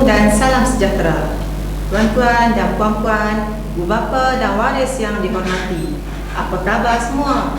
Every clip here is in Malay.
Assalamualaikum dan salam sejahtera. Tuan-tuan dan puan-puan, ibu bapa dan waris yang dihormati. Apa khabar semua?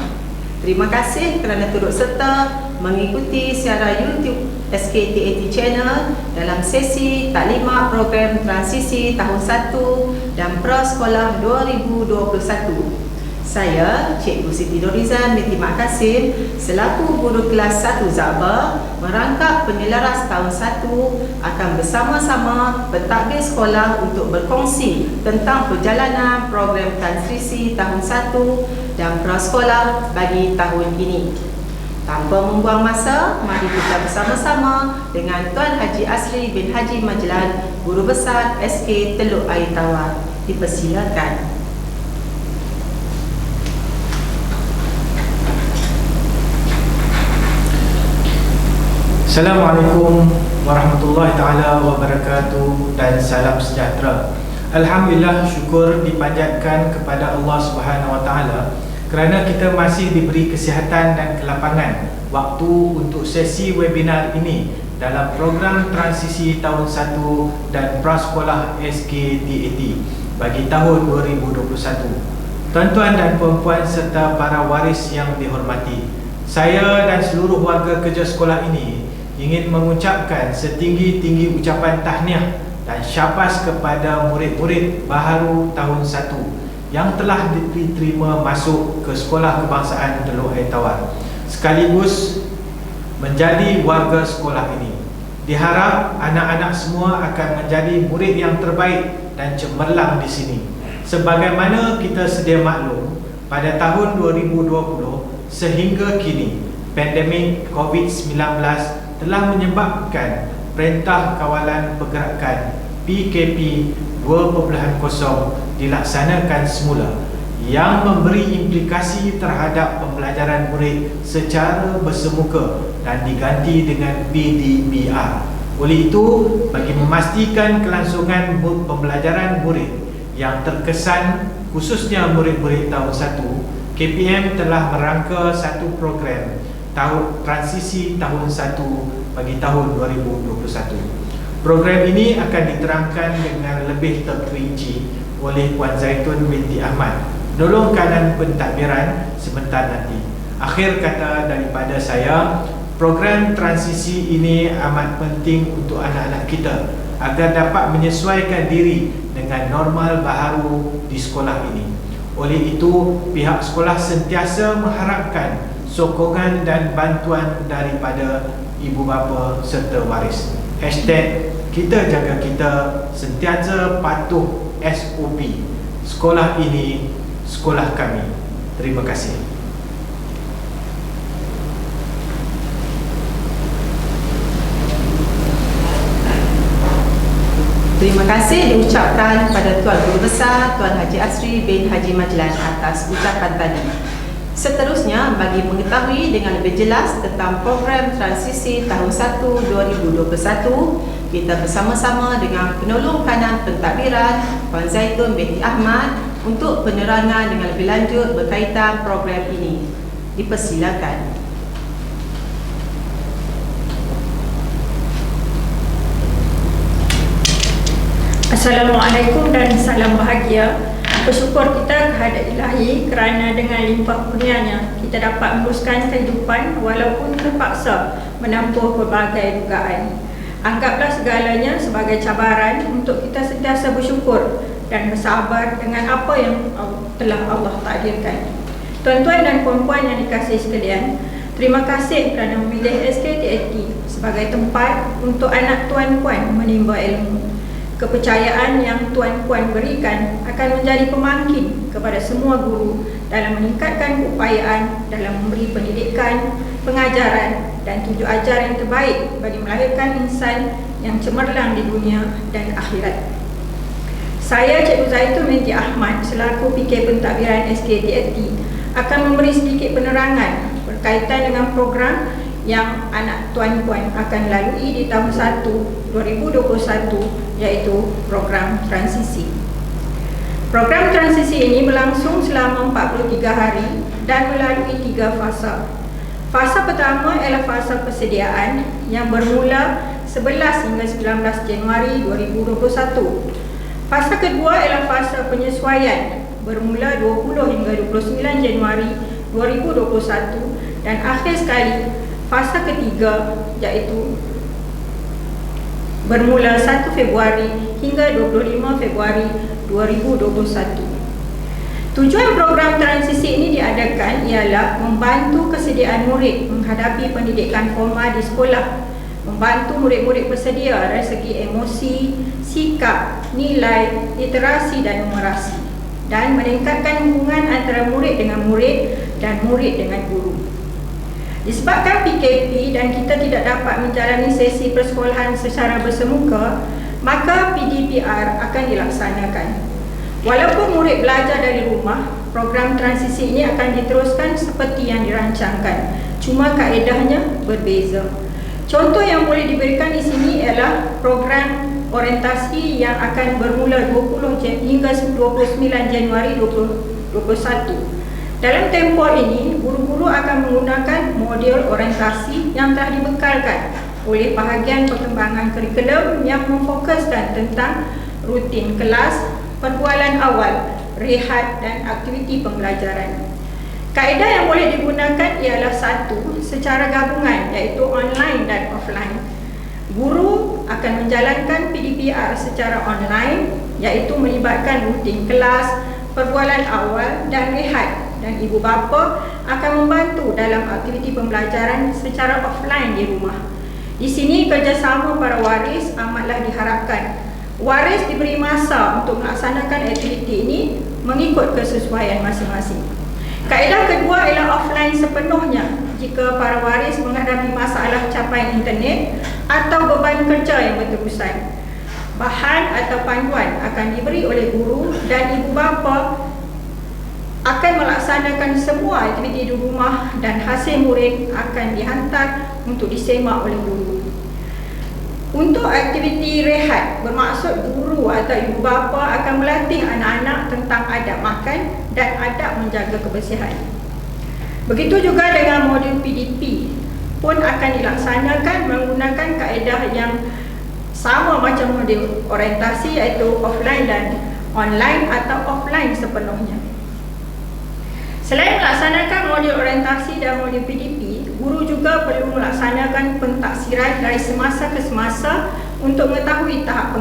Terima kasih kerana turut serta mengikuti siaran YouTube SKTAT Channel dalam sesi taklimat program transisi tahun 1 dan Prasekolah 2021. Saya, Cikgu Siti Norizan binti Mak Kasim, selaku guru kelas 1 Zabah, merangkap penyelaras tahun 1 akan bersama-sama pentadbir sekolah untuk berkongsi tentang perjalanan program transisi tahun 1 dan prasekolah bagi tahun ini. Tanpa membuang masa, mari kita bersama-sama dengan Tuan Haji Asri bin Haji Majlan, Guru Besar SK Teluk Air Tawar. Dipersilakan. Assalamualaikum warahmatullahi taala wabarakatuh dan salam sejahtera. Alhamdulillah, syukur dipanjatkan kepada Allah Subhanahu wa taala kerana kita masih diberi kesihatan dan kelapangan waktu untuk sesi webinar ini dalam program transisi tahun 1 dan prasekolah SKTAT bagi tahun 2021. Tuan-tuan dan puan-puan serta para waris yang dihormati, saya dan seluruh warga kerja sekolah ini ingin mengucapkan setinggi-tinggi ucapan tahniah dan syabas kepada murid-murid baharu tahun 1 yang telah diterima masuk ke Sekolah Kebangsaan Teluk Air Tawar sekaligus menjadi warga sekolah ini. Diharap anak-anak semua akan menjadi murid yang terbaik dan cemerlang di sini. Sebagaimana kita sedia maklum, pada tahun 2020 sehingga kini pandemik COVID-19 telah menyebabkan Perintah Kawalan Pergerakan PKP 2.0 dilaksanakan semula yang memberi implikasi terhadap pembelajaran murid secara bersemuka dan diganti dengan PDBR. Oleh itu, bagi memastikan kelangsungan pembelajaran murid yang terkesan khususnya murid-murid tahun 1, KPM telah merangka satu program transisi tahun 1 bagi tahun 2021. Program ini akan diterangkan dengan lebih terperinci oleh Puan Zaitun binti Ahmad, penolong kanan pentadbiran sebentar nanti. Akhir kata daripada saya, program transisi ini amat penting untuk anak-anak kita agar dapat menyesuaikan diri dengan normal baharu di sekolah ini. Oleh itu, pihak sekolah sentiasa mengharapkan sokongan dan bantuan daripada ibu bapa serta waris. #kita jaga kita sentiasa patuh SOP. Sekolah ini, sekolah kami. Terima kasih. Terima kasih diucapkan kepada Tuan Guru Besar Tuan Haji Asri bin Haji Majlan atas ucapan tadi. Seterusnya, bagi mengetahui dengan lebih jelas tentang program transisi tahun 1 2021, kita bersama-sama dengan penolong kanan pentadbiran Puan Zaitun binti Ahmad untuk penerangan dengan lebih lanjut berkaitan program ini. Dipersilakan. Assalamualaikum dan salam bahagia. Bersyukur kita kehadrat Ilahi kerana dengan limpah kurnianya kita dapat meneruskan kehidupan walaupun terpaksa menempuh berbagai dugaan. Anggaplah segalanya sebagai cabaran untuk kita sentiasa bersyukur dan bersabar dengan apa yang telah Allah takdirkan. Tuan-tuan dan puan-puan yang dikasihi sekalian, terima kasih kerana memilih SKTAT sebagai tempat untuk anak tuan-puan menimba ilmu. Kepercayaan yang tuan-puan berikan akan menjadi pemangkin kepada semua guru dalam meningkatkan keupayaan dalam memberi pendidikan, pengajaran dan tuju ajar yang terbaik bagi melahirkan insan yang cemerlang di dunia dan akhirat. Saya, Cikgu Zaitun binti Ahmad, selaku PK Pentadbiran SKTAT, akan memberi sedikit penerangan berkaitan dengan program yang anak tuan-puan akan lalui di tahun 1 2021, iaitu program transisi. Program transisi ini berlangsung selama 43 hari dan melalui 3 fasa. Fasa pertama ialah fasa persediaan yang bermula 11 hingga 19 Januari 2021. Fasa kedua ialah fasa penyesuaian bermula 20 hingga 29 Januari 2021 dan akhir sekali fasa ketiga iaitu bermula 1 Februari hingga 25 Februari 2021. Tujuan program transisi ini diadakan ialah membantu kesediaan murid menghadapi pendidikan formal di sekolah, membantu murid-murid bersedia dari segi emosi, sikap, nilai, literasi dan numerasi, dan meningkatkan hubungan antara murid dengan murid dan murid dengan guru. Disebabkan PKP dan kita tidak dapat menjalani sesi persekolahan secara bersemuka, maka PDPR akan dilaksanakan. Walaupun murid belajar dari rumah, program transisi ini akan diteruskan seperti yang dirancangkan, cuma kaedahnya berbeza. Contoh yang boleh diberikan di sini ialah program orientasi yang akan bermula 20 hingga 29 Januari 2021. Dalam tempoh ini, guru-guru akan menggunakan modul orientasi yang telah dibekalkan oleh bahagian perkembangan kurikulum yang memfokuskan tentang rutin kelas, perbualan awal, rehat dan aktiviti pembelajaran. Kaedah yang boleh digunakan ialah satu, secara gabungan iaitu online dan offline. Guru akan menjalankan PDPR secara online iaitu melibatkan rutin kelas, perbualan awal dan rehat, dan ibu bapa akan membantu dalam aktiviti pembelajaran secara offline di rumah. Di sini kerjasama para waris amatlah diharapkan. Waris diberi masa untuk melaksanakan aktiviti ini mengikut kesesuaian masing-masing. Kaedah kedua ialah offline sepenuhnya jika para waris menghadapi masalah capaian internet atau beban kerja yang berterusan. Bahan atau panduan akan diberi oleh guru dan ibu bapa akan melaksanakan semua aktiviti di rumah dan hasil murid akan dihantar untuk disemak oleh guru. Untuk aktiviti rehat, bermaksud guru atau ibu bapa akan melatih anak-anak tentang adab makan dan adab menjaga kebersihan. Begitu juga dengan modul PDP pun akan dilaksanakan menggunakan kaedah yang sama macam modul orientasi iaitu offline dan online atau offline sepenuhnya. Selain melaksanakan modul orientasi dan modul PDP, guru juga perlu melaksanakan pentaksiran dari semasa ke semasa untuk mengetahui tahap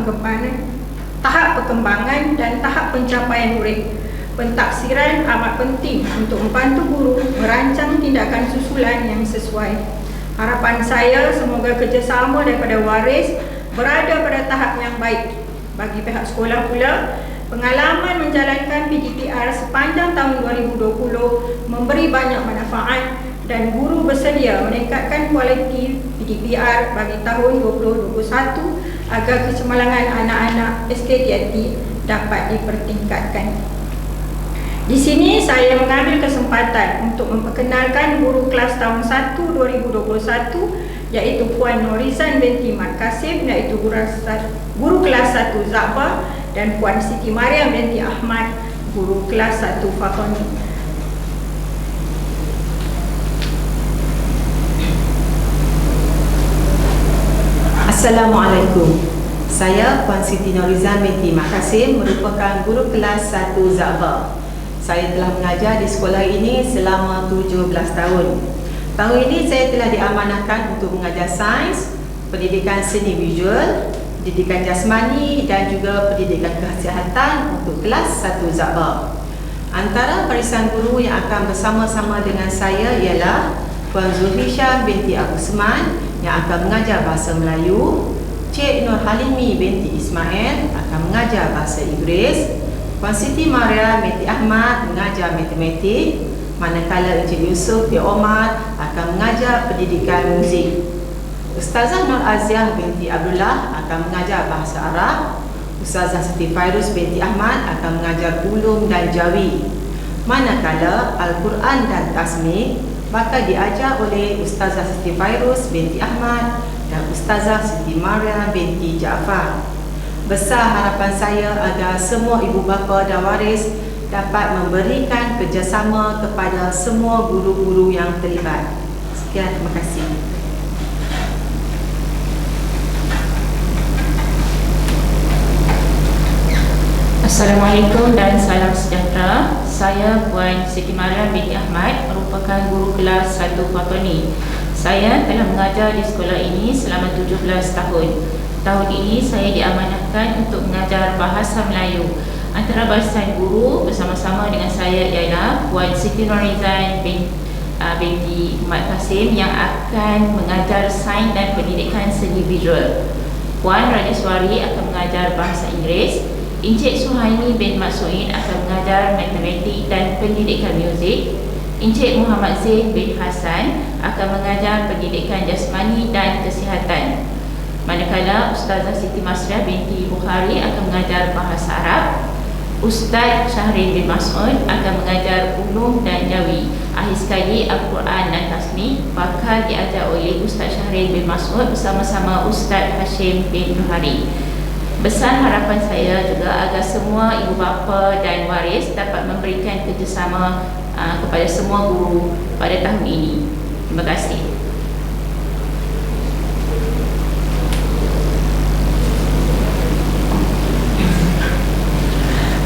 perkembangan dan tahap pencapaian murid. Pentaksiran amat penting untuk membantu guru merancang tindakan susulan yang sesuai. Harapan saya semoga kerjasama daripada waris berada pada tahap yang baik. Bagi pihak sekolah pula, pengalaman menjalankan PDPR sepanjang tahun 2020 memberi banyak manfaat dan guru bersedia meningkatkan kualiti PDPR bagi tahun 2021 agar kecemerlangan anak-anak SKTIT dapat dipertingkatkan. Di sini saya mengambil kesempatan untuk memperkenalkan guru kelas tahun 1 2021 iaitu Puan Norizan binti Mat Kasim iaitu guru kelas 1 Zabah dan Puan Siti Mariam binti Ahmad guru kelas 1 Fakoni. Assalamualaikum. Saya Puan Siti Norizan binti Mat Kasim merupakan guru kelas 1 Zabah. Saya telah mengajar di sekolah ini selama 17 tahun. Tahun ini saya telah diamanahkan untuk mengajar sains, pendidikan seni visual, pendidikan jasmani dan juga pendidikan kesihatan untuk kelas 1 Zabah. Antara barisan guru yang akan bersama-sama dengan saya ialah Puan Zulhisha binti Abu Seman yang akan mengajar bahasa Melayu, Cik Nur Halimi binti Ismail akan mengajar bahasa Inggeris, Puan Siti Maria binti Ahmad mengajar matematik, manakala Encik Yusuf bin Omar akan mengajar pendidikan muzik. Ustazah Nur Aziah binti Abdullah akan mengajar bahasa Arab, Ustazah Siti Fairuz binti Ahmad akan mengajar ulum dan jawi. Manakala Al-Quran dan Tasmih bakal diajar oleh Ustazah Siti Fairuz binti Ahmad dan Ustazah Siti Maria binti Jaafar. Besar harapan saya agar semua ibu bapa dan waris dapat memberikan kerjasama kepada semua guru-guru yang terlibat. Sekian, terima kasih. Assalamualaikum dan salam sejahtera. Saya Puan Siti Mariam binti Ahmad, merupakan guru kelas 1 Fatoni. Saya telah mengajar di sekolah ini selama 17 tahun. Tahun ini saya diamanahkan untuk mengajar bahasa Melayu. Antarabangsa guru bersama-sama dengan saya ialah Puan Siti Norizan binti Mat Kasim yang akan mengajar sains dan pendidikan seni visual. Puan Rajaswari akan mengajar bahasa Inggeris. Encik Suhaimi bin Maksuin akan mengajar matematik dan pendidikan muzik. Encik Muhammad Zain bin Hassan akan mengajar pendidikan jasmani dan kesihatan. Manakala Ustazah Siti Masriah binti Bukhari akan mengajar bahasa Arab. Ustaz Syahrin bin Mas'ud akan mengajar ulum dan jawi. Akhir sekali Al-Quran dan Tasnif bakal diajar oleh Ustaz Syahrin bin Mas'ud bersama-sama Ustaz Hashim bin Nuhari. Besar harapan saya juga agar semua ibu bapa dan waris dapat memberikan kerjasama kepada semua guru pada tahun ini. Terima kasih.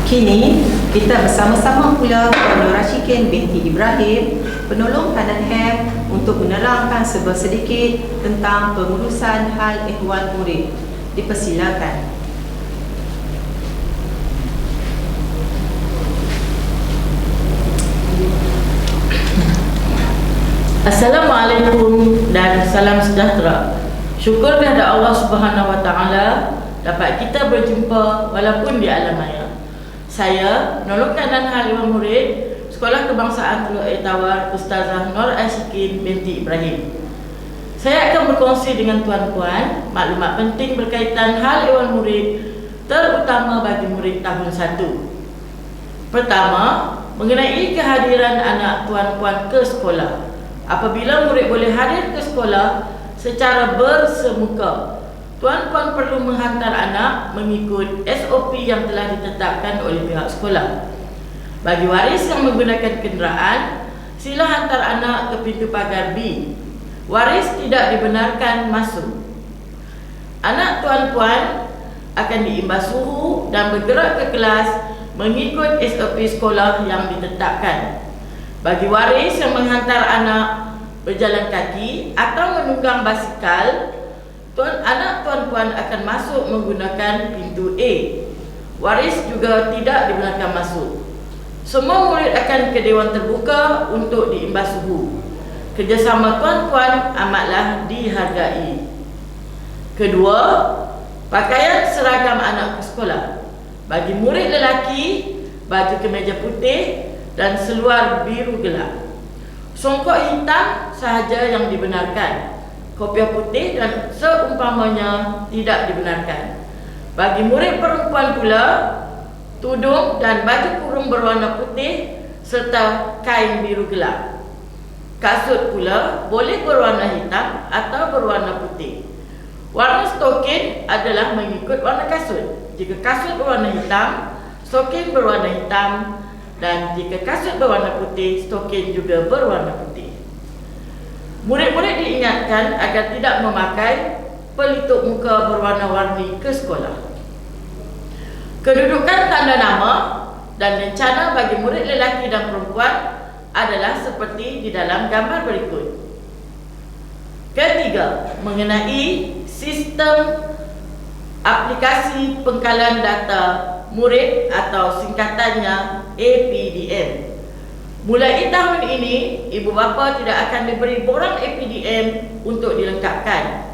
Kini kita bersama-sama pula Puan Nur Rashikin binti Ibrahim, penolong kanan HEM, untuk menerangkan sedikit tentang pengurusan hal ehwal murid. Dipersilakan. Assalamualaikum dan salam sejahtera. Syukur kepada Allah Subhanahu Wa Taala dapat kita berjumpa walaupun di alam maya. Saya, penolong kanan hal ehwal murid Sekolah Kebangsaan Teluk Air Tawar, Ustazah Nur Ashikin binti Ibrahim. Saya akan berkongsi dengan tuan-puan maklumat penting berkaitan hal ehwal murid, terutama bagi murid tahun 1. Pertama, mengenai kehadiran anak tuan-puan ke sekolah. Apabila murid boleh hadir ke sekolah secara bersemuka, tuan-puan perlu menghantar anak mengikut SOP yang telah ditetapkan oleh pihak sekolah. Bagi waris yang menggunakan kenderaan, sila hantar anak ke pintu pagar B. Waris tidak dibenarkan masuk. Anak tuan-puan akan diimbas suhu dan bergerak ke kelas mengikut SOP sekolah yang ditetapkan. Bagi waris yang menghantar anak berjalan kaki atau menunggang basikal, anak tuan-puan akan masuk menggunakan pintu A. Waris juga tidak dibenarkan masuk. Semua murid akan ke dewan terbuka untuk diimbas suhu. Kerjasama tuan-puan amatlah dihargai. Kedua, pakaian seragam anak ke sekolah. Bagi murid lelaki, baju kemeja putih dan seluar biru gelap. Songkok hitam sahaja yang dibenarkan. Kopiah putih dan seumpamanya tidak dibenarkan. Bagi murid perempuan pula, tudung dan baju kurung berwarna putih serta kain biru gelap. Kasut pula boleh berwarna hitam atau berwarna putih. Warna stokin adalah mengikut warna kasut. Jika kasut berwarna hitam, stokin berwarna hitam, dan jika kasut berwarna putih, stokin juga berwarna putih. Murid-murid diingatkan agar tidak memakai pelitup muka berwarna-warni ke sekolah. Kedudukan tanda nama dan rencana bagi murid lelaki dan perempuan adalah seperti di dalam gambar berikut. Ketiga, mengenai sistem aplikasi pengkalan data murid atau singkatannya APDM. Mulai tahun ini, ibu bapa tidak akan diberi borang APDM untuk dilengkapkan.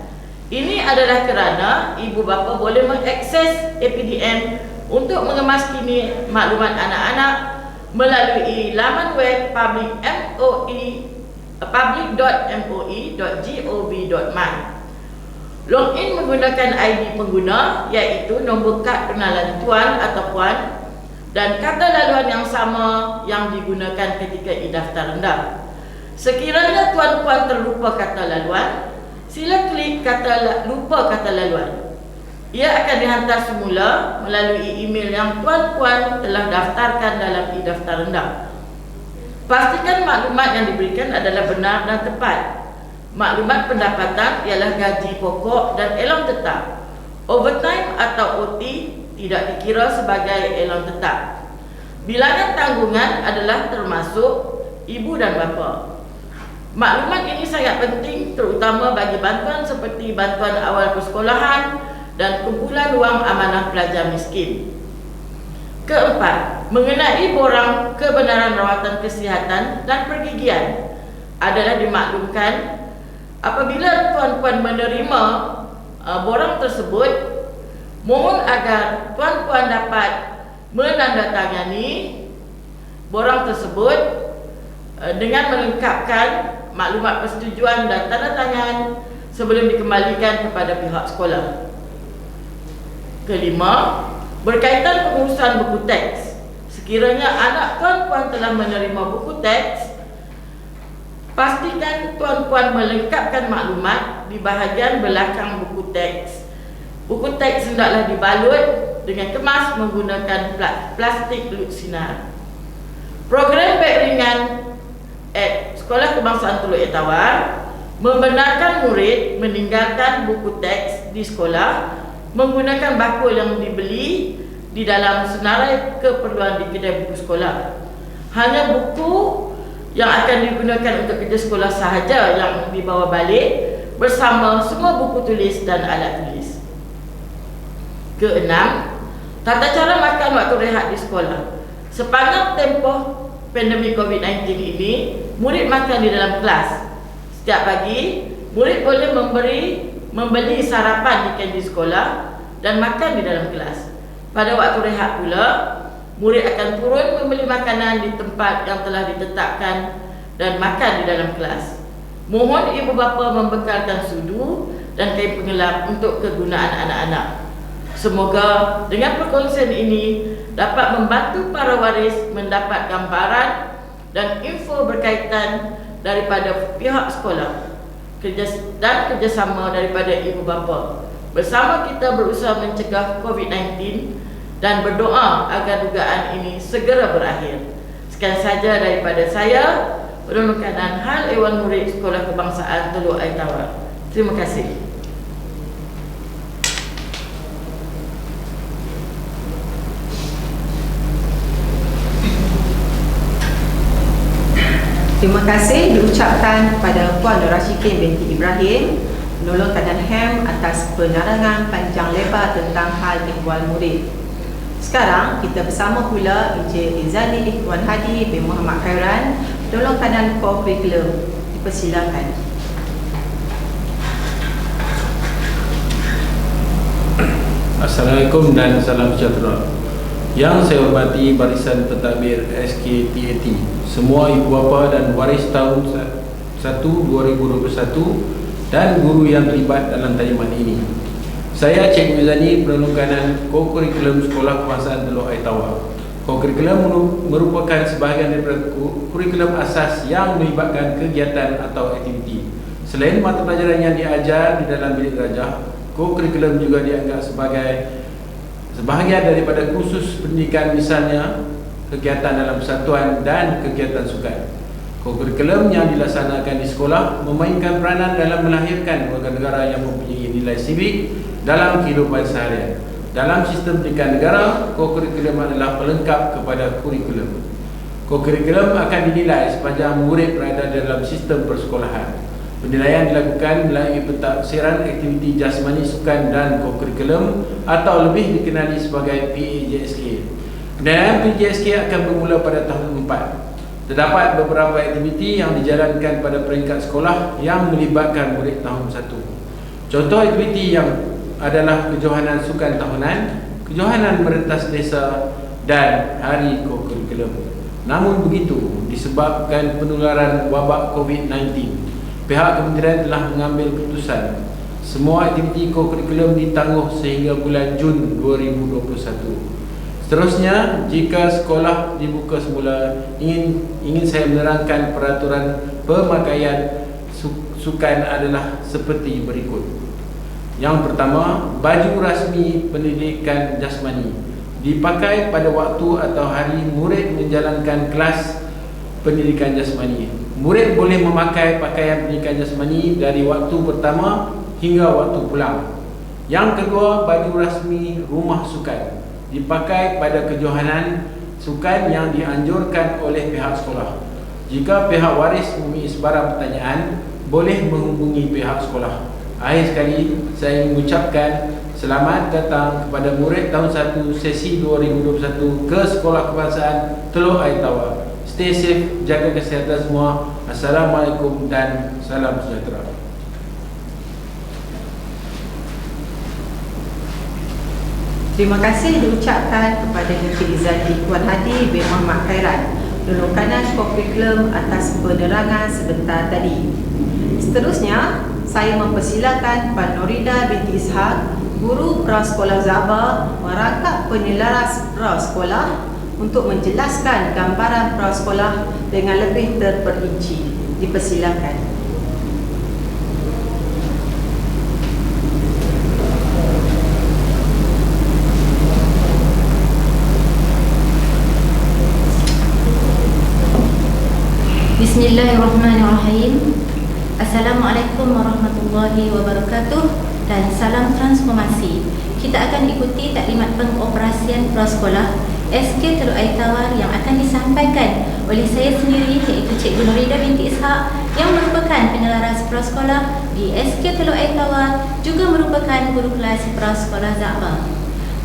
Ini adalah kerana ibu bapa boleh mengakses APDM untuk mengemas-kini maklumat anak-anak melalui laman web public.moi.gov.my. Login menggunakan ID pengguna, iaitu nombor kad kenalan tuan atau puan dan kata laluan yang sama yang digunakan ketika e-daftar rendah. Sekiranya tuan-puan terlupa kata laluan, sila klik lupa kata laluan. Ia akan dihantar semula melalui email yang tuan-puan telah daftarkan dalam e-daftar rendah. Pastikan maklumat yang diberikan adalah benar dan tepat. Maklumat pendapatan ialah gaji pokok dan elong tetap. Overtime atau OT tidak dikira sebagai elong tetap. Bilangan tanggungan adalah termasuk ibu dan bapa. Maklumat ini sangat penting terutama bagi bantuan seperti bantuan awal persekolahan dan kumpulan wang amanah pelajar miskin. Keempat, mengenai borang kebenaran rawatan kesihatan dan pergigian adalah dimaklumkan apabila tuan-puan menerima borang tersebut, mohon agar tuan-puan dapat menandatangani borang tersebut dengan melengkapkan maklumat persetujuan dan tanda tangan sebelum dikembalikan kepada pihak sekolah. Kelima, berkaitan pengurusan buku teks. Sekiranya anak tuan-puan telah menerima buku teks, pastikan tuan-puan melengkapkan maklumat di bahagian belakang buku teks. Buku teks hendaklah dibalut dengan kemas menggunakan plastik lut sinar. Program beg ringan at Sekolah Kebangsaan Teluk Air Tawar membenarkan murid meninggalkan buku teks di sekolah menggunakan bakul yang dibeli di dalam senarai keperluan di kedai buku sekolah. Hanya buku yang akan digunakan untuk kerja sekolah sahaja yang dibawa balik bersama semua buku tulis dan alat tulis. Keenam, tata cara makan waktu rehat di sekolah. Sepanjang tempoh pandemik COVID-19 ini, murid makan di dalam kelas. Setiap pagi, murid boleh membeli sarapan di kantin sekolah dan makan di dalam kelas. Pada waktu rehat pula, murid akan turun membeli makanan di tempat yang telah ditetapkan dan makan di dalam kelas. Mohon ibu bapa membekalkan sudu dan kain pengelap untuk kegunaan anak-anak. Semoga dengan perkongsian ini dapat membantu para waris mendapat gambaran dan info berkaitan daripada pihak sekolah dan kerjasama daripada ibu bapa. Bersama kita berusaha mencegah COVID-19 dan berdoa agar dugaan ini segera berakhir. Sekian saja daripada saya, Penolong Kanan Hal Ehwal Murid Sekolah Kebangsaan Teluk Air Tawar. Terima kasih. Terima kasih diucapkan kepada Puan Nur Rashikin binti Ibrahim, Penolong Kanan HEM atas penerangan panjang lebar tentang hal ehwal murid. Sekarang kita bersama pula Encik Izani Ikhwan Hadi bin Muhammad Khairan, Penolong Kanan Co-Curriculum. Dipersilakan. Assalamualaikum dan salam sejahtera. Yang saya hormati barisan pentadbir SKTAT, semua ibu bapa dan waris tahun 1 2021 dan guru yang terlibat dalam taliman ini. Saya Cik Mizani, Penolong Kanan Co-Curriculum Sekolah Kebangsaan Teluk Air Tawar. Co-Curriculum merupakan sebahagian daripada kurikulum asas yang melibatkan kegiatan atau aktiviti. Selain mata pelajaran yang diajar di dalam bilik darjah, Co-Curriculum juga dianggap sebagai sebahagian daripada kursus pendidikan, misalnya kegiatan dalam persatuan dan kegiatan sukan. Co-Curriculum yang dilaksanakan di sekolah memainkan peranan dalam melahirkan warga negara yang mempunyai nilai sivik dalam kehidupan seharian. Dalam sistem pendidikan negara, Co-Curriculum adalah pelengkap kepada kurikulum. Co-Curriculum akan dinilai sepanjang murid berada dalam sistem persekolahan. Penilaian dilakukan melalui pentafsiran aktiviti jasmani, sukan dan Co-Curriculum atau lebih dikenali sebagai PJSK. Penilaian PJSK akan bermula pada tahun 4. Terdapat beberapa aktiviti yang dijalankan pada peringkat sekolah yang melibatkan murid tahun 1. Contoh aktiviti yang adalah kejohanan sukan tahunan, kejohanan merentas desa dan hari Co-Curriculum. Namun begitu, disebabkan penularan wabak COVID-19, pihak kementerian telah mengambil keputusan semua aktiviti Co-Curriculum ditangguh sehingga bulan Jun 2021. Seterusnya, jika sekolah dibuka semula, ingin saya menerangkan peraturan pemakaian sukan adalah seperti berikut. Yang pertama, baju rasmi pendidikan jasmani dipakai pada waktu atau hari murid menjalankan kelas pendidikan jasmani. Murid boleh memakai pakaian pendidikan jasmani dari waktu pertama hingga waktu pulang. Yang kedua, baju rasmi rumah sukan dipakai pada kejohanan sukan yang dianjurkan oleh pihak sekolah. Jika pihak waris mempunyai sebarang pertanyaan, boleh menghubungi pihak sekolah. Akhir sekali, saya mengucapkan selamat datang kepada murid tahun 1 sesi 2021 ke Sekolah Kebangsaan Teluk Air Tawar. Stay safe, jaga kesihatan semua. Assalamualaikum dan salam sejahtera. Terima kasih diucapkan kepada Dr. Izzati Puan Hadi bin Muhammad Khairan, Lulukanan Curriculum atas penerangan sebentar tadi. Seterusnya, saya mempersilakan Puan Norida binti Ishak, Guru Prasekolah Zaba, merangkap penyelaras prasekolah untuk menjelaskan gambaran prasekolah dengan lebih terperinci. Dipersilakan. Bismillahirrahmanirrahim. Assalamualaikum warahmatullahi wabarakatuh dan salam transformasi. Kita akan ikuti taklimat pengoperasian prasekolah SK Teluk Air Tawar yang akan disampaikan oleh saya sendiri, iaitu Cikgu Norida binti Ishak yang merupakan penyelaras prasekolah di SK Teluk Air Tawar, juga merupakan guru kelas prasekolah Zaba.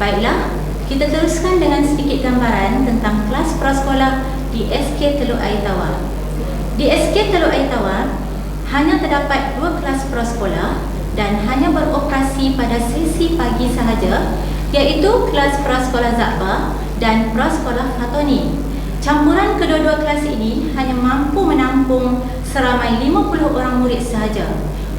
Baiklah, kita teruskan dengan sedikit gambaran tentang kelas prasekolah di SK Teluk Air Tawar. Di SK Teluk Air Tawar hanya terdapat 2 kelas prasekolah dan hanya beroperasi pada sesi pagi sahaja, iaitu kelas prasekolah Zaba dan prasekolah Fatoni. Campuran kedua-dua kelas ini hanya mampu menampung seramai 50 orang murid sahaja.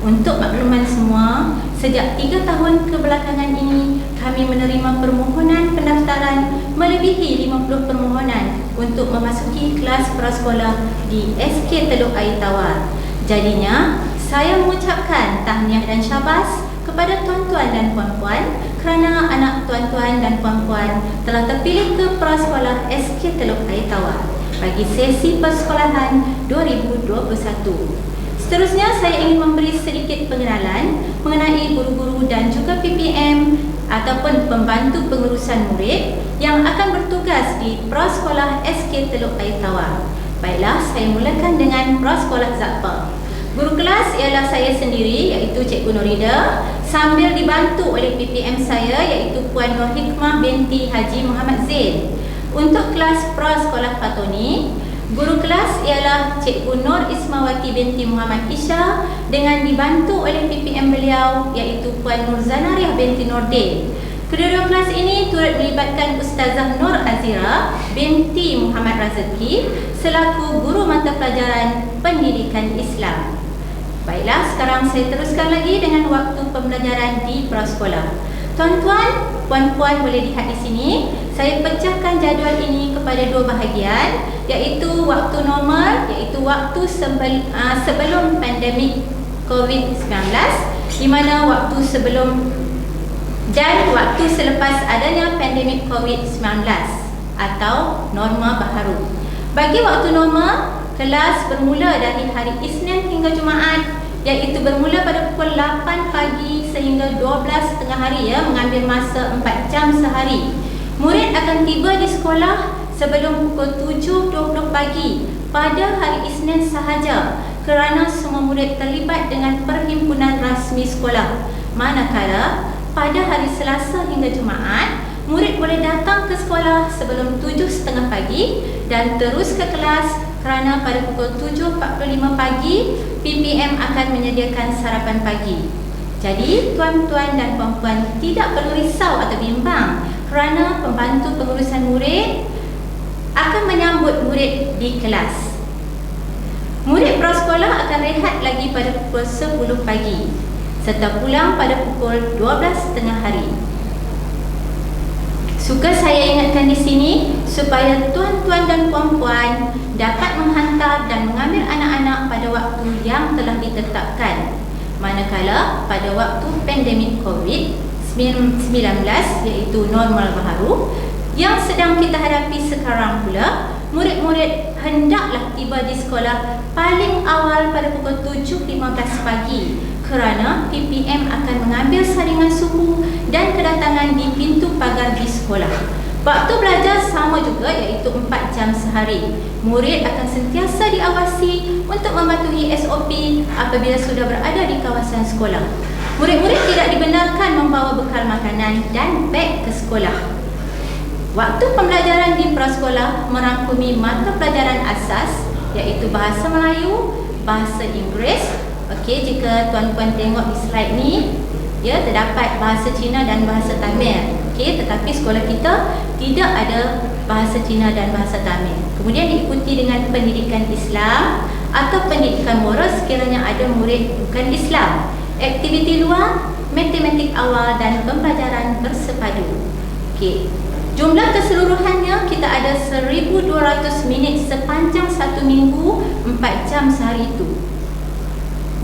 Untuk makluman semua, sejak 3 tahun kebelakangan ini kami menerima permohonan pendaftaran melebihi 50 permohonan untuk memasuki kelas prasekolah di SK Teluk Air Tawar. Jadinya, saya mengucapkan tahniah dan syabas kepada tuan-tuan dan puan-puan kerana anak tuan-tuan dan puan-puan telah terpilih ke prasekolah SK Teluk Air Tawar bagi sesi persekolahan 2021. Seterusnya, saya ingin memberi sedikit pengenalan mengenai guru-guru dan juga PPM ataupun pembantu pengurusan murid yang akan bertugas di prasekolah SK Teluk Air Tawar. Baiklah, saya mulakan dengan prasekolah Zaba. Guru kelas ialah saya sendiri, iaitu Cikgu Norida, sambil dibantu oleh PPM saya, iaitu Puan Nur Hikmah binti Haji Muhammad Zain. Untuk kelas prasekolah Fatoni, guru kelas ialah Cikgu Nur Ismawati binti Muhammad Isha dengan dibantu oleh PPM beliau, iaitu Puan Nur Zanariah binti Nordin. Kedua-dua kelas ini turut melibatkan Ustazah Nur Azira binti Muhammad Razaki selaku guru mata pelajaran pendidikan Islam. Baiklah, sekarang saya teruskan lagi dengan waktu pembelajaran di prasekolah. Tuan-tuan, puan-puan boleh lihat di sini. Saya pecahkan jadual ini kepada 2 bahagian, iaitu waktu normal, iaitu waktu sebelum pandemik COVID-19, di mana waktu sebelum dan waktu selepas adanya pandemik COVID-19 atau norma baharu. Bagi waktu norma, kelas bermula dari hari Isnin hingga Jumaat, iaitu bermula pada pukul 8 pagi sehingga 12 tengah hari, mengambil masa 4 jam sehari. Murid akan tiba di sekolah sebelum pukul 7.20 pagi pada hari Isnin sahaja kerana semua murid terlibat dengan perhimpunan rasmi sekolah. Manakala pada hari Selasa hingga Jumaat, murid boleh datang ke sekolah sebelum 7.30 pagi dan terus ke kelas kerana pada pukul 7.45 pagi PPM akan menyediakan sarapan pagi. Jadi, tuan-tuan dan puan-puan tidak perlu risau atau bimbang kerana pembantu pengurusan murid akan menyambut murid di kelas. Murid prasekolah akan rehat lagi pada pukul 10 pagi serta pulang pada pukul 12 tengah hari. Suka saya ingatkan di sini supaya tuan-tuan dan puan-puan dapat menghantar dan mengambil anak-anak pada waktu yang telah ditetapkan. Manakala pada waktu pandemik COVID-19, iaitu normal baharu yang sedang kita hadapi sekarang pula, murid-murid hendaklah tiba di sekolah paling awal pada pukul 7.15 pagi kerana PPM akan mengambil saringan suhu dan kedatangan di pintu pagar di sekolah. Waktu belajar sama juga, iaitu 4 jam sehari. Murid akan sentiasa diawasi untuk mematuhi SOP apabila sudah berada di kawasan sekolah. Murid-murid tidak dibenarkan membawa bekal makanan dan beg ke sekolah. Waktu pembelajaran di prasekolah merangkumi mata pelajaran asas, iaitu bahasa Melayu, bahasa Inggeris. Okey, jika tuan-tuan tengok di slide ni, ya, terdapat bahasa Cina dan bahasa Tamil. Okey, tetapi sekolah kita tidak ada bahasa Cina dan bahasa Tamil. Kemudian diikuti dengan pendidikan Islam atau pendidikan moral sekiranya ada murid bukan Islam. Aktiviti luar, matematik awal dan pembelajaran bersepadu. Okey. Jumlah keseluruhannya kita ada 1,200 minit sepanjang 1 minggu, 4 jam sehari itu.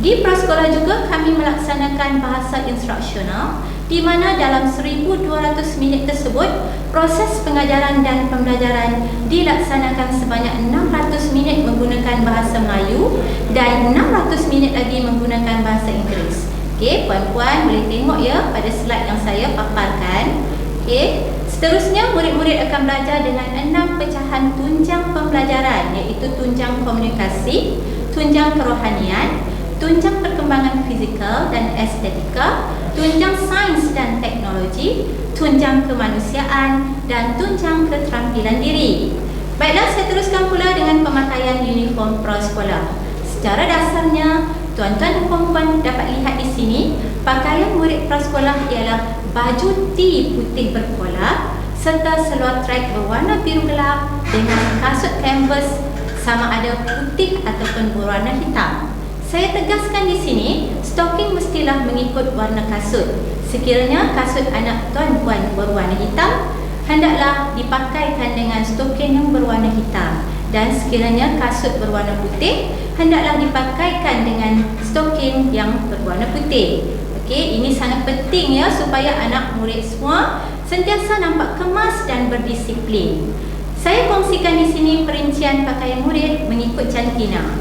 Di prasekolah juga kami melaksanakan bahasa instruksional, di mana dalam 1,200 minit tersebut proses pengajaran dan pembelajaran dilaksanakan sebanyak 600 minit menggunakan bahasa Melayu dan 600 minit lagi menggunakan bahasa Inggeris. Okey, puan-puan boleh tengok ya pada slide yang saya paparkan. Okey, seterusnya murid-murid akan belajar dengan 6 pecahan tunjang pembelajaran, iaitu tunjang komunikasi, tunjang kerohanian, tunjang perkembangan fizikal dan estetika, tunjang sains dan teknologi, tunjang kemanusiaan dan tunjang keterampilan diri. Baiklah, saya teruskan pula dengan pemakaian uniform prasekolah. Secara dasarnya, tuan-tuan dan puan-puan dapat lihat di sini, pakaian murid prasekolah ialah baju T putih berpolar serta seluar trek berwarna biru gelap dengan kasut canvas sama ada putih ataupun berwarna hitam. Saya tegaskan di sini, stoking mestilah mengikut warna kasut. Sekiranya kasut anak tuan-puan berwarna hitam, hendaklah dipakaikan dengan stoking yang berwarna hitam. Dan sekiranya kasut berwarna putih, hendaklah dipakaikan dengan stoking yang berwarna putih. Okey, ini sangat penting ya supaya anak murid semua sentiasa nampak kemas dan berdisiplin. Saya kongsikan di sini perincian pakaian murid mengikut jantina.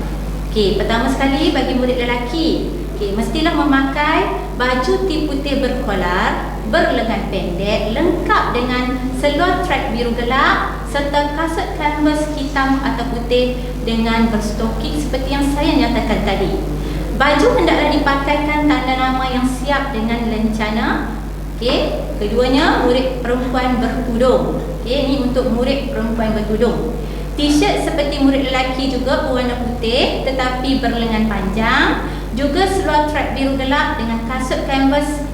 Okey, pertama sekali bagi murid lelaki, okey, mestilah memakai baju T putih berkolar, berlengan pendek, lengkap dengan seluar trek biru gelap serta kasut canvas hitam atau putih dengan berstoking seperti yang saya nyatakan tadi. Baju hendaklah dipakaikan tanda nama yang siap dengan lencana. Okey, keduanya murid perempuan bertudung. Okey, ini untuk murid perempuan bertudung. T-shirt seperti murid lelaki juga berwarna putih tetapi berlengan panjang, juga seluar trek biru gelap dengan kasut canvas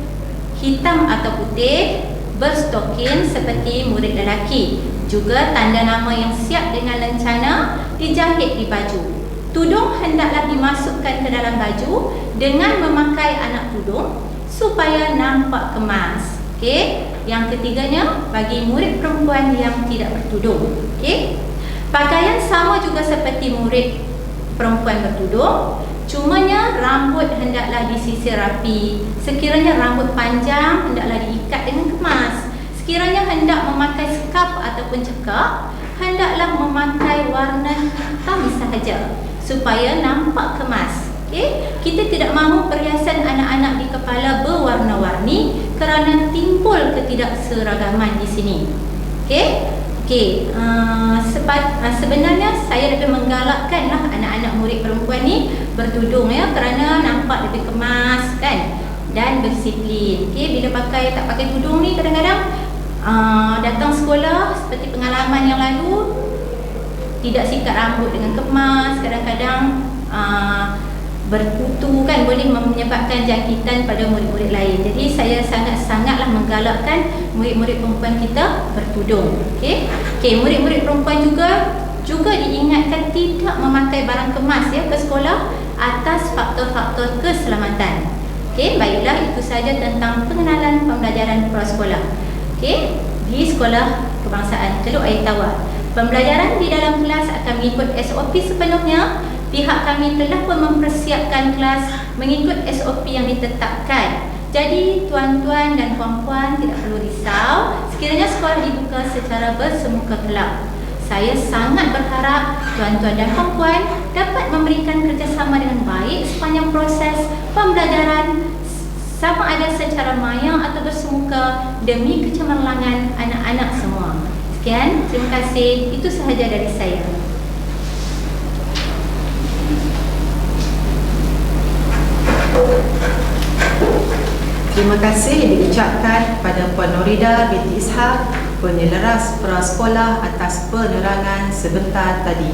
hitam atau putih, berstokin seperti murid lelaki. Juga tanda nama yang siap dengan lencana dijahit di baju. Tudung hendaklah dimasukkan ke dalam baju dengan memakai anak tudung supaya nampak kemas. Okey, yang ketiganya bagi murid perempuan yang tidak bertudung. Okey, pakaian sama juga seperti murid perempuan bertudung, cumanya rambut hendaklah disisir rapi. Sekiranya rambut panjang hendaklah diikat dengan kemas. Sekiranya hendak memakai skarf ataupun cekak, hendaklah memakai warna hitam sahaja supaya nampak kemas. Okey, kita tidak mahu perhiasan anak-anak di kepala berwarna-warni kerana timbul ketidakseragaman di sini. Okey. Okey, sebenarnya saya lebih menggalakkanlah anak-anak murid perempuan ni bertudung ya, kerana nampak lebih kemas kan dan berdisiplin. Okey, bila tak pakai tudung ni kadang-kadang datang sekolah seperti pengalaman yang lalu tidak sikat rambut dengan kemas, kadang-kadang berkutu kan, boleh menyebabkan jangkitan pada murid-murid lain. Jadi saya sangat-sangatlah menggalakkan murid-murid perempuan kita bertudung. Okey. Okey, murid-murid perempuan juga diingatkan tidak memakai barang kemas ya ke sekolah atas faktor-faktor keselamatan. Okey, baiklah, itu saja tentang pengenalan pembelajaran prasekolah. Okey, di Sekolah Kebangsaan Teluk Air Tawar, pembelajaran di dalam kelas akan mengikut SOP sepenuhnya. Pihak kami telah pun mempersiapkan kelas mengikut SOP yang ditetapkan. Jadi tuan-tuan dan puan-puan tidak perlu risau sekiranya sekolah dibuka secara bersemuka kelak. Saya sangat berharap tuan-tuan dan puan-puan dapat memberikan kerjasama dengan baik sepanjang proses pembelajaran, sama ada secara maya atau bersemuka, demi kecemerlangan anak-anak semua. Sekian, terima kasih. Itu sahaja dari saya. Terima kasih diucapkan kepada Puan Norida binti Ishak, penyeleras prasekolah atas penerangan sebentar tadi.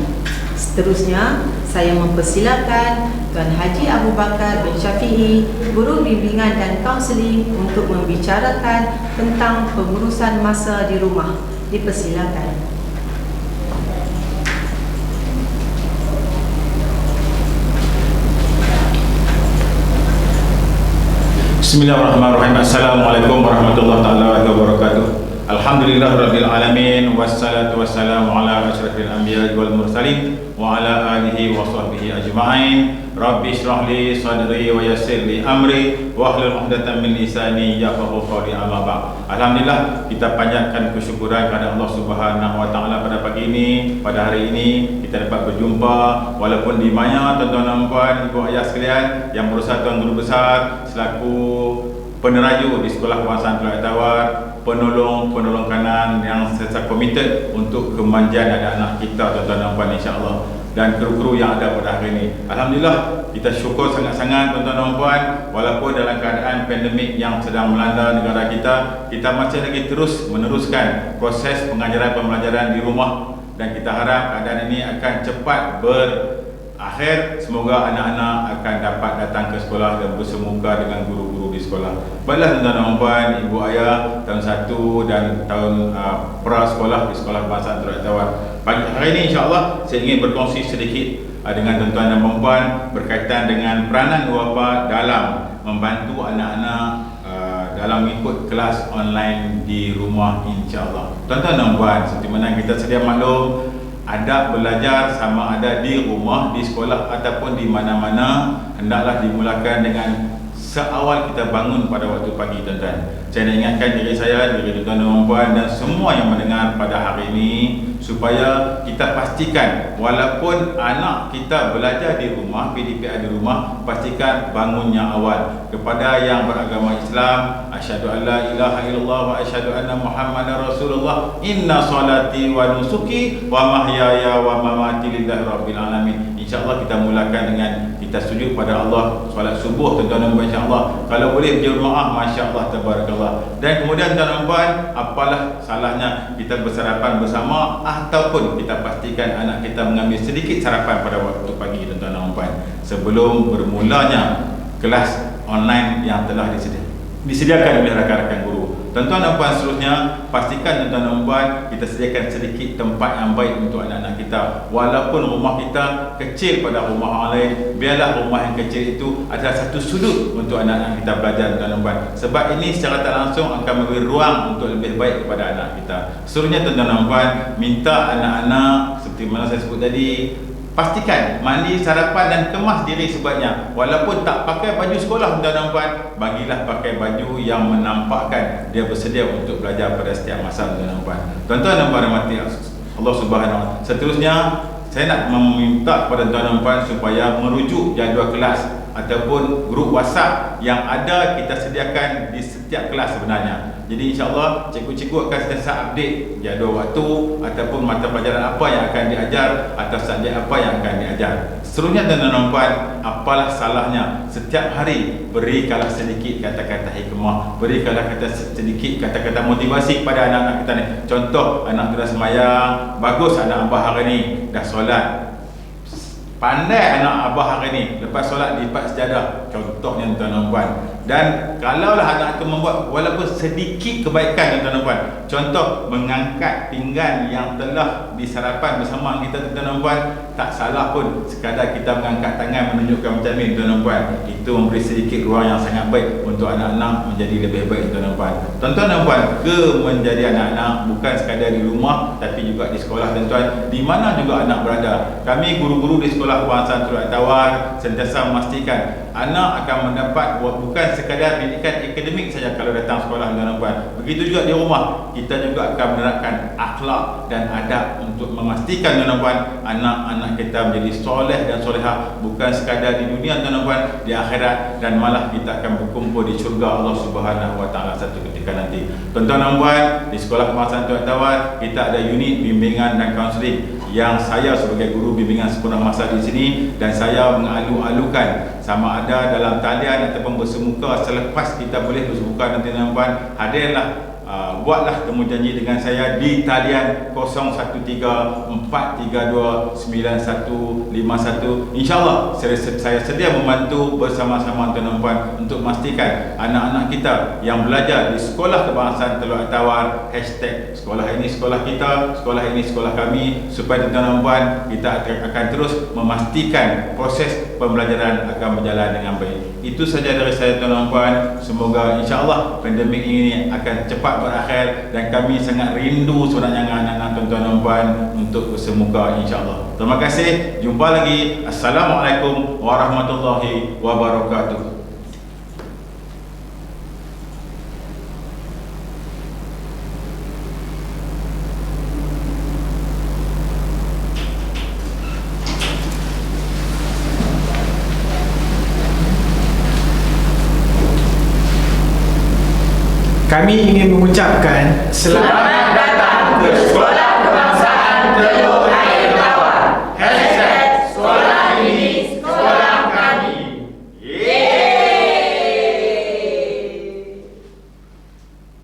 Seterusnya, saya mempersilakan Tuan Haji Abu Bakar bin Syafi'i, Guru Bimbingan dan Kaunseling, untuk membicarakan tentang pengurusan masa di rumah. Dipersilakan. Bismillahirrahmanirrahim. Assalamualaikum warahmatullahi wabarakatuh. Alhamdulillah rabbil alamin, wassalatu wassalamu ala asyrafil anbiya wal mursalin wa ala alihi wa sahbihi ajma'in. Rabbi shrah li sadri wa yassir li amri wa hlul 'uqdatam min lisani yafqahu qawli, amma ba'd. Alhamdulillah, kita panjatkan kesyukuran kepada Allah Subhanahu wa taala pada pagi ini, pada hari ini kita dapat berjumpa walaupun di mana tuan-tuan dan puan, ibu ayah sekalian, yang berusaha Tuan Guru Besar selaku peneraju di Sekolah Kebangsaan Teluk Air Tawar, penolong kanan yang secara komited untuk kemanjaan anak-anak kita, tuan-tuan dan puan, insya-Allah, dan kru-kru yang ada pada hari ini. Alhamdulillah, kita syukur sangat-sangat tuan-tuan dan puan, walaupun dalam keadaan pandemik yang sedang melanda negara kita masih lagi terus meneruskan proses pengajaran pembelajaran di rumah, dan kita harap keadaan ini akan cepat berakhir. Semoga anak-anak akan dapat datang ke sekolah dan bersemuka dengan guru-guru di sekolah. Baiklah tuan-tuan dan puan, ibu ayah, tahun 1 dan tahun pra-sekolah di Sekolah Kebangsaan Teluk Air Tawar. Pagi hari ini insya-Allah saya ingin berkongsi sedikit dengan tuan-tuan dan puan berkaitan dengan peranan ibu bapa dalam membantu anak-anak dalam mengikut kelas online di rumah, insya-Allah. Tuan-tuan dan puan, seperti mana kita sedia maklum, adab belajar sama ada di rumah, di sekolah ataupun di mana-mana, hendaklah dimulakan dengan seawal kita bangun pada waktu pagi, tuan-tuan. Saya nak ingatkan diri saya, diri tuan-tuan dan puan dan semua yang mendengar pada hari ini, supaya kita pastikan walaupun anak kita belajar di rumah, PDPA di rumah, pastikan bangunnya awal. Kepada yang beragama Islam, asyhadu an la ilaha illallah wa asyhadu anna Muhammadar Rasulullah, inna salati wa nusuki wa mahyaya wa mamati lillahi rabbil alamin. InsyaAllah kita mulakan dengan kita sujud pada Allah, solat subuh, tuan-tuan dan puan, insyaAllah. Kalau boleh berjemaah, masya-Allah, tabarakallah. Dan kemudian tuan-tuan dan puan, apalah salahnya kita bersarapan bersama, ataupun kita pastikan anak kita mengambil sedikit sarapan pada waktu pagi, tuan-tuan dan puan, sebelum bermulanya kelas online yang telah disediakan oleh rakan-rakan guru. Tuan-tuan dan puan, seterusnya pastikan tuan-tuan dan puan kita sediakan sedikit tempat yang baik untuk anak-anak kita. Walaupun rumah kita kecil pada rumah orang lain, biarlah rumah yang kecil itu adalah satu sudut untuk anak-anak kita belajar, tuan-tuan dan puan. Sebab ini secara tak langsung akan memberi ruang untuk lebih baik kepada anak kita. Seterusnya tuan-tuan dan puan, minta anak-anak seperti mana saya sebut tadi, pastikan mandi, sarapan dan kemas diri sebaiknya. Walaupun tak pakai baju sekolah, tuan-tuan dan puan, bagilah pakai baju yang menampakkan dia bersedia untuk belajar pada setiap masa, tuan-tuan dan puan. Tuan-tuan dan puan rahmati Allah Subhanahu wa taala. Seterusnya saya nak meminta kepada tuan-tuan dan puan supaya merujuk jadual kelas ataupun grup WhatsApp yang ada kita sediakan di setiap kelas sebenarnya. Jadi insya-Allah cikgu-cikgu akan sentiasa update jadual waktu ataupun mata pelajaran apa yang akan diajar atau subjek apa yang akan diajar. Seterusnya tuan-tuan dan puan, apalah salahnya setiap hari berikanlah sedikit kata-kata hikmah, berikanlah sedikit kata-kata motivasi kepada anak-anak kita ni. Contoh, anak dah semayang, bagus anak abah hari ni dah solat, pandai anak abah hari ni lepas solat lipat sejadah, contohnya tuan-tuan dan puan. Dan kalaulah anak itu membuat walaupun sedikit kebaikan, tuan-tuan dan puan, contoh mengangkat pinggan yang telah disarapan bersama kita, tuan-tuan dan puan, tak salah pun sekadar kita mengangkat tangan menunjukkan macam ni, tuan-tuan dan puan. Itu memberi sedikit ruang yang sangat baik untuk anak-anak menjadi lebih baik, tuan-tuan dan puan. Tuan-tuan dan puan, menjadi anak-anak bukan sekadar di rumah tapi juga di sekolah, tuan-tuan, di mana juga anak berada. Kami guru-guru di Sekolah Kebangsaan Teluk Air Tawar sentiasa memastikan anak akan mendapat bukan sekadar pendidikan akademik saja kalau datang sekolah, tuan-tuan dan puan. Begitu juga di rumah, kita juga akan menerapkan akhlak dan adab untuk memastikan tuan-tuan anak-anak kita menjadi soleh dan solehah, bukan sekadar di dunia tuan-tuan, di akhirat, dan malah kita akan berkumpul di syurga Allah Subhanahu Wa Taala satu ketika nanti. Tuan-tuan dan puan, di sekolah kebangsaan tuan-tuan kita ada unit bimbingan dan kaunseling yang saya sebagai guru bimbingan sepenuh masa di sini, dan saya mengalu-alukan sama ada dalam talian ataupun bersemuka. Selepas kita boleh bersemuka nanti tuan-tuan, hadirlah, buatlah temu janji dengan saya di talian 0134329151. InsyaAllah saya sedia membantu bersama-sama tuan-tuan untuk memastikan anak-anak kita yang belajar di sekolah kebangsaan Teluk Tawar #sekolah ini sekolah kita, sekolah ini sekolah kami, supaya tuan-tuan kita akan terus memastikan proses pembelajaran akan berjalan dengan baik. Itu saja dari saya tuan-tuan. Semoga insyaAllah pandemik ini akan cepat berakhir, dan kami sangat rindu sebenarnya dengan anak-anak tuan-tuan dan puan untuk bersemuka insyaAllah. Terima kasih, jumpa lagi. Assalamualaikum warahmatullahi wabarakatuh. Kami ingin mengucapkan selamat datang ke Sekolah Kebangsaan Teluk